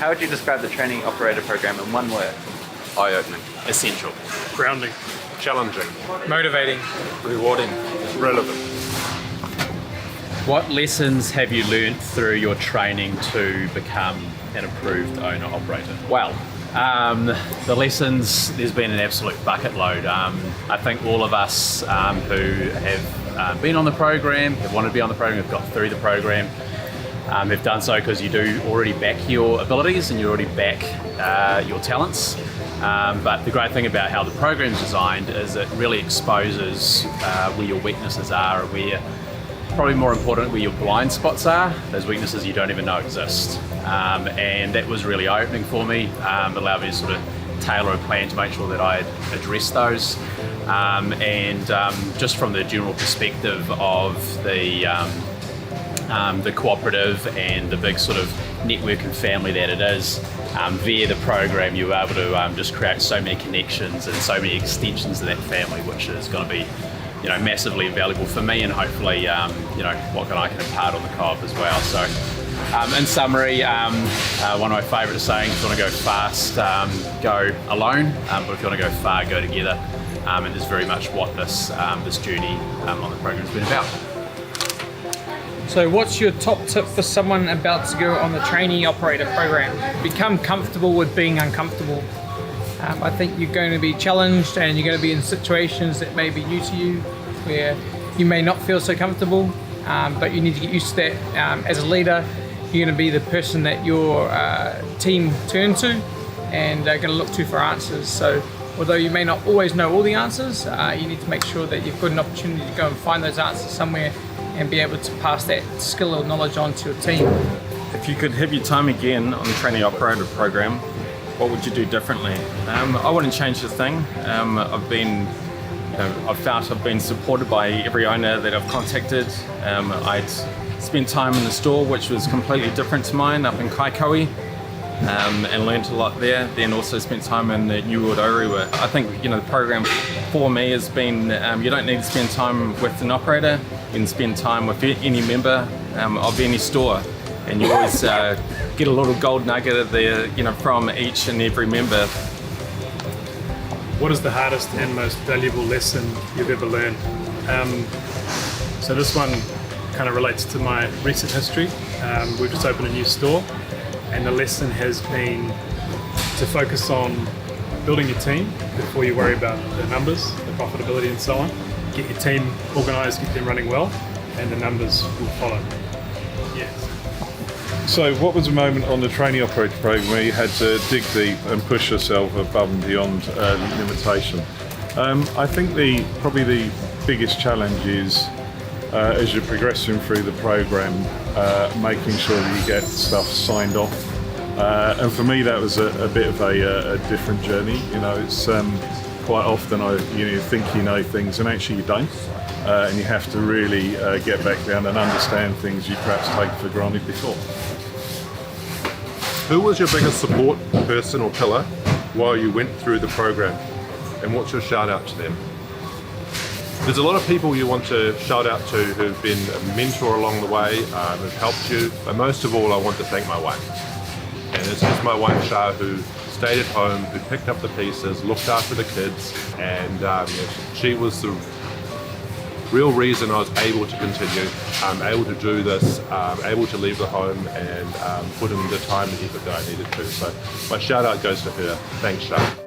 How would you describe the Trainee Operator program in one word? Eye-opening. Essential. Grounding. Challenging. Motivating. Rewarding. Relevant. What lessons have you learnt through your training to become an approved owner-operator? Well, the lessons, there's been an absolute bucket load. I think all of us who have been on the program, have wanted to be on the program, have got through the program, have done so because you do already back your abilities and you already back your talents. But the great thing about how the program is designed is it really exposes where your weaknesses are, and where, probably more important, where your blind spots are, those weaknesses you don't even know exist. And that was really eye-opening for me. It allowed me to sort of tailor a plan to make sure that I address those. And just from the general perspective of the cooperative and the big sort of network and family that it is, via the program you were able to just create so many connections and so many extensions of that family, which is going to be, you know, massively valuable for me, and hopefully, you know, what I can impart on the co-op as well. So, in summary, one of my favourite sayings: if you want to go fast, go alone, but if you want to go far, go together. And is very much what this journey on the program has been about. So what's your top tip for someone about to go on the Trainee Operator program? Become comfortable with being uncomfortable. I think you're going to be challenged and you're going to be in situations that may be new to you, where you may not feel so comfortable, but you need to get used to that. As a leader, you're going to be the person that your team turn to, and they're going to look to for answers. So although you may not always know all the answers, you need to make sure that you've got an opportunity to go and find those answers somewhere and be able to pass that skill or knowledge on to your team. If you could have your time again on the Trainee Operator program, what would you do differently? I wouldn't change a thing. I've felt I've been supported by every owner that I've contacted. I'd spent time in the store, which was completely different to mine, up in Kaikoui, and learnt a lot there. Then also spent time in New World Orewa. I think, you know, the program for me has been, you don't need to spend time with an operator. You can spend time with any member of any store, and you always get a little gold nugget of there, you know, from each and every member. What is the hardest and most valuable lesson you've ever learned? So this one kind of relates to my recent history. We've just opened a new store, and the lesson has been to focus on building your team before you worry about the numbers, the profitability and so on. Get your team organised, get them running well, and the numbers will follow. Yes. So what was a moment on the Trainee Operator program where you had to dig deep and push yourself above and beyond limitation? I think probably the biggest challenge is as you're progressing through the program, making sure that you get stuff signed off. And for me, that was a bit of a different journey. You know, it's quite often you think you know things and actually you don't. And you have to really get back down and understand things you perhaps take for granted before. Who was your biggest support person or pillar while you went through the program? And what's your shout out to them? There's a lot of people you want to shout out to who've been a mentor along the way, who've helped you. But most of all, I want to thank my wife. And it's just my wife, Shah, who stayed at home, who picked up the pieces, looked after the kids, and she was the real reason I was able to continue, able to do this, able to leave the home and put in the time and effort that I needed to. So my shout out goes to her. Thanks, Shah.